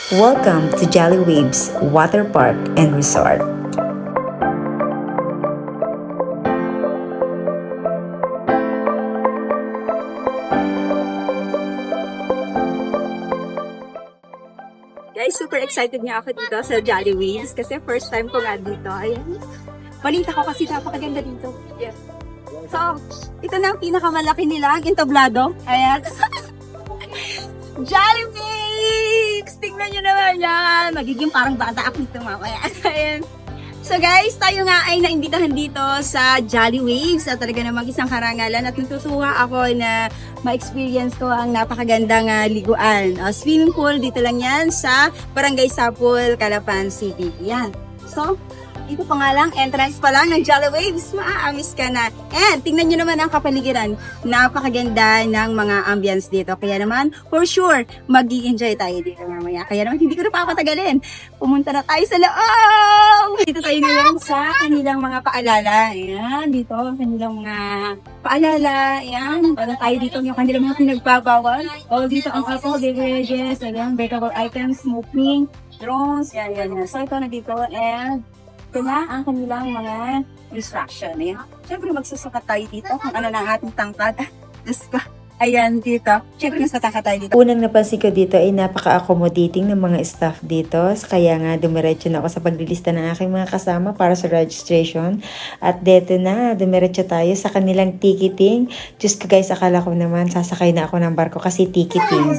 Welcome to Jolly Waves Water Park and Resort. Guys, super excited nga ako dito sa Jolly Waves kasi first time ko nga dito. Ayan. Balita ko kasi napakaganda dito. Yes. So, ito na ang pinakamalaki nilang entablado. Ayan. Jolly Waves! Tingnan nyo naman yan. Magiging parang bata ako dito mamaya. Ayan. So guys, tayo nga ay naimbitahan dito sa Jolly Waves at talaga namang isang karangalan at natutuwa ako na ma-experience ko ang napakagandang liguan. Swimming pool, dito lang yan sa Barangay Sapul, Calapan City. Yan. So, dito pa nga lang, entrance pa lang ng Jolly Waves, maaamis ka na. And tingnan nyo naman ang kapaligiran. Napakaganda ng mga ambience dito. Kaya naman, for sure, mag-i-enjoy tayo dito mamaya. Kaya naman, hindi ko na papatagalin. Pumunta na tayo sa loob! Dito tayo ngayon sa kanilang mga paalala. Ayan, dito, kanilang mga paalala. Ayan, para tayo dito yung kanilang mga pinagbabawal. O, dito ang alcohol beverages, ayan, breakable items, smoking, drones, yan. So, ito na dito, and ito na ang kanilang mga instruction. Ayan. Siyempre, magsusukat tayo dito kung ano na ating tangkad. Ayan, dito. Siyempre, nasa tayo dito. Unang napansin ko dito ay napaka-accommodating ng mga staff dito. Kaya nga, dumiretso na ako sa paglilista ng aking mga kasama para sa registration. At dito na, dumiretso tayo sa kanilang ticketing. Diyos ko guys, akala ko naman sasakay na ako ng barko kasi ticketing.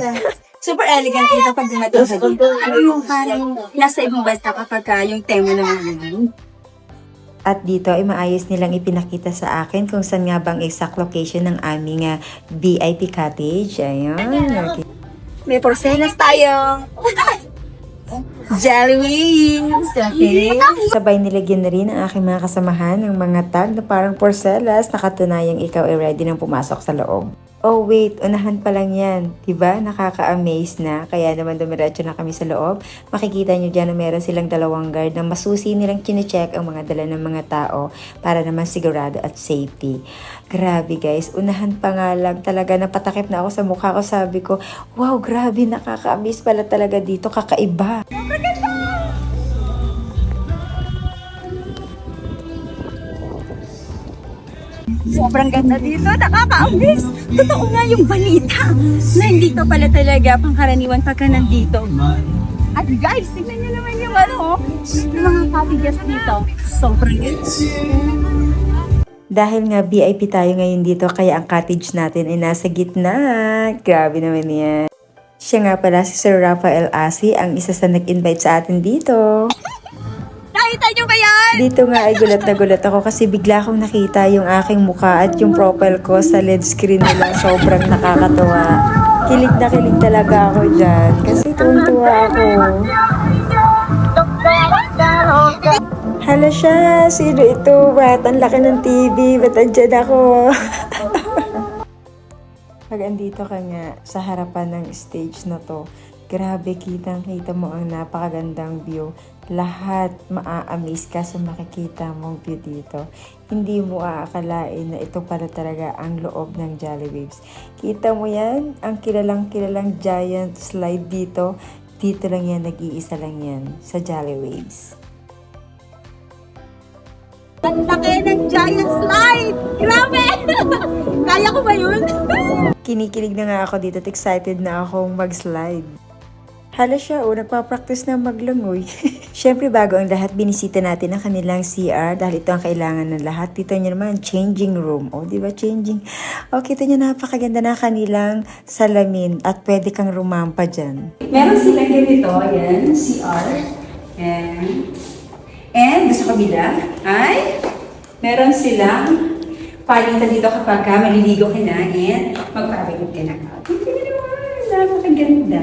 Super elegant ito pag dumating sa dito. Ano yung parang nasa ibang bansa kapag yung tema naman. At dito ay maayos nilang ipinakita sa akin kung saan nga bang exact location ng aming VIP cottage. Ayan. Okay. May porcelas tayo. Jolly Waves. Okay. Sabay nilagyan na rin ang aking mga kasamahan ng mga tag na parang porcelas na katunayang ikaw ay ready nang pumasok sa loob. Oh wait, unahan pa lang yan. Diba? Nakaka-amaze na. Kaya naman dumiretso na kami sa loob. Makikita nyo dyan na meron silang dalawang guard na masusi nilang chinecheck ang mga dala ng mga tao para naman sigurado at safety. Grabe guys, unahan pa nga lang. Talaga napatakip na ako sa mukha ko. Sabi ko, wow, grabe, nakaka-amaze pala talaga dito. Kakaiba. Sobrang ganda dito, nakaka-amaze. Totoo nga yung balita na hindi ka pala talaga pangkaraniwan pagka nandito. At guys, tignan nyo naman yung yung mga cottages dito. Sobrang ganda. Dahil nga VIP tayo ngayon dito, kaya ang cottage natin ay nasa gitna. Grabe naman yan. Siya nga pala si Sir Rafael Asi, ang isa sa nag-invite sa atin dito. Nakita nyo ba yan? Dito nga ay gulat na gulat ako kasi bigla akong nakita yung aking mukha at yung profile ko sa LED screen nila. Sobrang nakakatuwa. Kilig na kilig talaga ako dyan kasi tuwang-tuwa ako. Hala siya, sino ito? Ba't ang laki ng TV? Ba't andyan ako? Pag andito ka nga sa harapan ng stage na to, grabe, kitang-kita mo ang napakagandang view. Lahat maa-amaze ka sa makikita mong view dito. Hindi mo aakalain na ito pala talaga ang loob ng Jolly Waves. Kita mo yan? Ang kilalang giant slide dito. Dito lang yan, nag-iisa lang yan sa Jolly Waves. Ang laki ng giant slide! Grabe! Kaya ko ba yun? Kinikilig na nga ako dito at excited na akong mag-slide. Hala siya, nagpa-practice na maglangoy. Siyempre, bago ang lahat, binisita natin ang kanilang CR dahil ito ang kailangan ng lahat. Dito nyo naman, changing room. O, di ba, changing? O, kita nyo, napakaganda na kanilang salamin at pwede kang rumampa dyan. Meron silang ganito, ayan, CR. And sa kabila ay meron silang palitan dito kapag maliligo ka na and magpapagod ka na. Hindi na naman, napakaganda.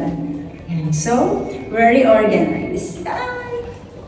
So, very organized.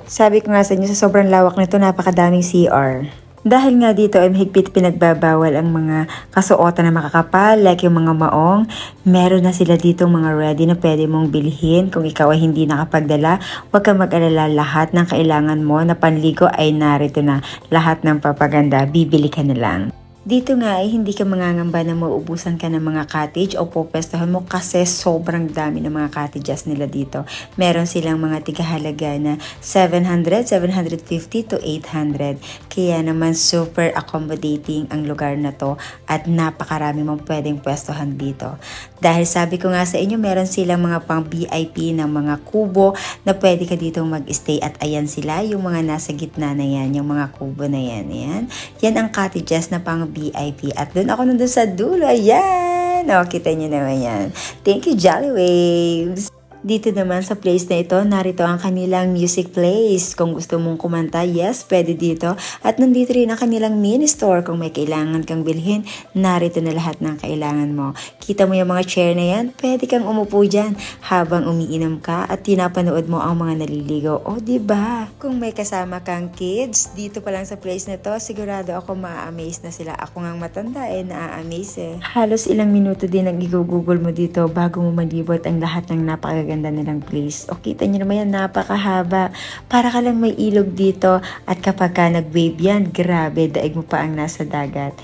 Sabi ko nga sa inyo, sa sobrang lawak nito, napakadaming CR. Dahil nga dito ay mahigpit pinagbabawal ang mga kasuotan na makakapal, like yung mga maong. Meron na sila dito mga ready na pwede mong bilhin. Kung ikaw ay hindi nakapagdala, huwag kang mag-alala, lahat ng kailangan mo na panligo ay narito na. Lahat ng papaganda, bibili ka na lang. Dito nga ay hindi ka mangangamba na mauubusan ka ng mga cottage o pupwestuhan mo kasi sobrang dami ng mga cottages nila dito. Meron silang mga tigahalaga na 700, 750 to 800. Kaya naman super accommodating ang lugar na to at napakarami mong pwedeng pwestuhan dito. Dahil sabi ko nga sa inyo, meron silang mga pang VIP ng mga kubo na pwede ka dito mag-stay at ayan sila, yung mga nasa gitna na yan, yung mga kubo na yan. Yan ang cottages na pang VIP. At doon ako nandun sa dulo. Ayan! O, kita nyo naman yan. Thank you, Jolly Waves! Dito naman sa place na ito, narito ang kanilang music place. Kung gusto mong kumanta, yes, pwede dito. At nandito rin ang kanilang mini store. Kung may kailangan kang bilhin, narito na lahat ng kailangan mo. Kita mo yung mga chair na yan, pwede kang umupo dyan habang umiinom ka at tinapanood mo ang mga naliligo. O, diba? Kung may kasama kang kids, dito pa lang sa place na to, sigurado ako ma-amaze na sila. Ako ngang matanda na-amaze Halos ilang minuto din ang i-google mo dito bago mo malibot ang lahat ng napakaganda nilang place. O kita nyo naman yan, napakahaba. Para ka lang may ilog dito at kapag ka nag-wave yan, grabe, daig mo pa ang nasa dagat.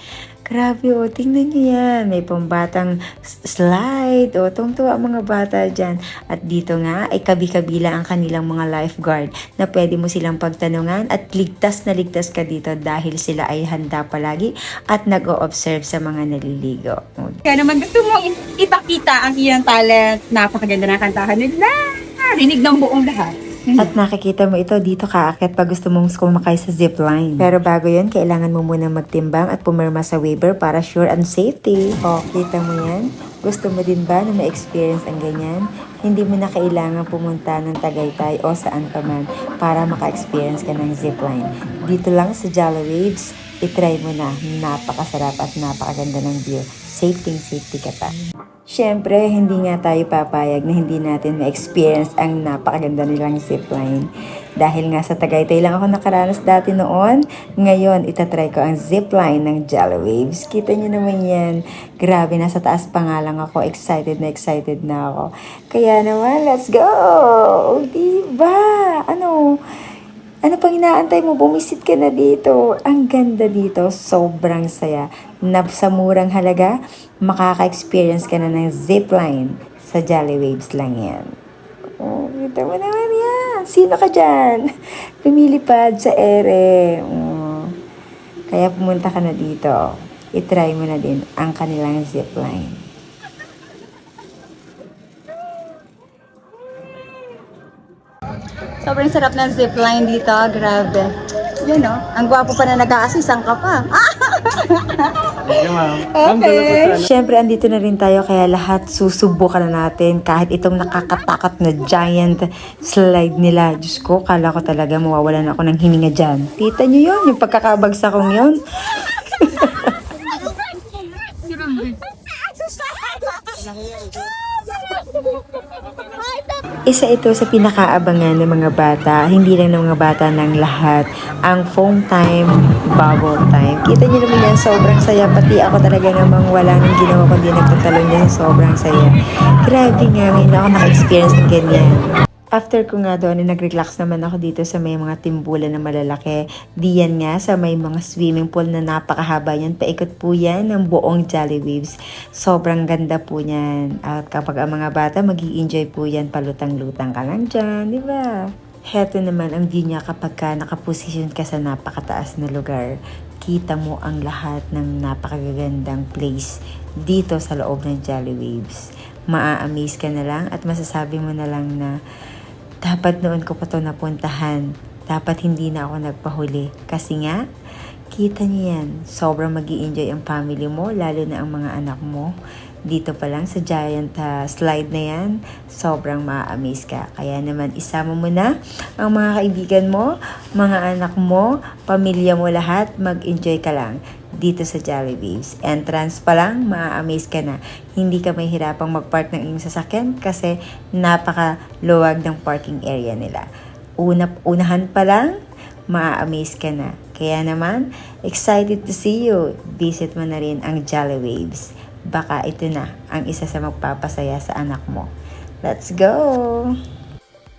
Grabe o, tingnan nyo yan. May pambatang slide o tungtuwa ang mga bata dyan. At dito nga ay kabi-kabila ang kanilang mga lifeguard na pwede mo silang pagtanungan at ligtas na ligtas ka dito dahil sila ay handa palagi at nag-o-observe sa mga naliligo. Kaya naman gusto mo ipakita ang iyong talent. Napakaganda ng kantahan nila. Rinig ng buong lahat. At nakikita mo ito dito kaakit pag gusto mong kumakay sa zipline. Pero bago yun, kailangan mo muna magtimbang at pumirma sa waiver para sure and safety. O, kita mo yan? Gusto mo din ba na ma-experience ang ganyan? Hindi mo na kailangan pumunta ng Tagaytay o saan pa man para maka-experience ka ng zipline. Dito lang sa Jolly Waves, itry mo na. Napakasarap at napakaganda ng view. Safety ka pa. Siyempre, hindi nga tayo papayag na hindi natin ma-experience ang napakaganda nilang zipline. Dahil nga sa Tagaytay lang ako nakaranas dati noon, ngayon itatry ko ang zipline ng Jolly Waves. Kita nyo naman yan. Grabe, nasa taas pa nga lang ako. Excited na ako. Kaya naman, let's go! Diba? Ano pang inaantay mo? Bumisit ka na dito. Ang ganda dito. Sobrang saya. Sa murang halaga, makaka-experience ka na ng zipline. Sa Jolly Waves lang yan. Oh, kita mo naman yan. Sino ka dyan? Lumilipad sa ere. Oh. Kaya pumunta ka na dito. I-try mo na din ang kanilang zipline. Sobrang sarap ng zipline dito. Grabe. Yun o. Ang gwapo pa na nag-a-assistan ka pa. Thank you, ma'am. Okay. Siyempre, andito na rin tayo kaya lahat susubukan na natin kahit itong nakakatakot na giant slide nila. Diyos ko, kala ko talaga mawawalan ako ng hininga dyan. Tita nyo yun, yung pagkakabagsak kong yun. Isa ito sa pinakaabangan ng mga bata, hindi lang ng mga bata ng lahat, ang foam time, bubble time. Kita niyo naman yan, sobrang saya. Pati ako talaga namang wala nang ginawa kundi nagtatalon yan, sobrang saya. Grabe nga, ngayon ako naka-experience ng ganyan. After ko nga doon, nag-relax naman ako dito sa may mga timbulan na malalaki. Diyan nga sa may mga swimming pool na napakahaba yan. Paikot po yan ng buong Jolly Waves. Sobrang ganda po yan. At kapag ang mga bata, mag-i-enjoy po yan. Palutang-lutang ka lang dyan, di ba? Heto naman ang view niya kapag ka nakaposisyon ka sa napakataas na lugar. Kita mo ang lahat ng napakagandang place dito sa loob ng Jolly Waves. Maa-amaze ka na lang at masasabi mo na lang na dapat noon ko pa ito napuntahan. Dapat hindi na ako nagpahuli. Kasi nga, kita niyo yan. Sobrang mag-i-enjoy ang family mo, lalo na ang mga anak mo. Dito pa lang sa giant slide na yan, sobrang ma-amaze ka. Kaya naman, isama mo na ang mga kaibigan mo, mga anak mo, pamilya mo lahat, mag-enjoy ka lang dito sa Jolly Waves. Entrance pa lang, ma-amaze ka na. Hindi ka mahihirapang mag-park ng iyong sasakyan kasi napaka-luwag ng parking area nila. Unahan pa lang, ma-amaze ka na. Kaya naman, excited to see you. Visit mo na rin ang Jolly Waves. Baka ito na ang isa sa magpapasaya sa anak mo. Let's go!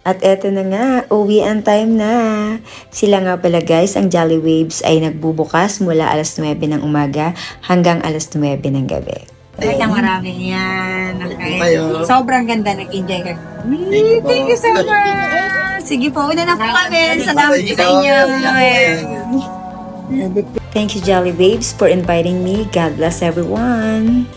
At eto na nga, uwian time na. Sila nga pala guys, ang Jolly Waves ay nagbubukas mula alas 9 ng umaga hanggang alas 9 ng gabi. Talagang marami yan. Okay. Kayo. Sobrang ganda, nag-enjoy ka. Thank you so much. Sige po, una na po kami. Salamat sa inyo. Thank you Jolly Waves for inviting me. God bless everyone.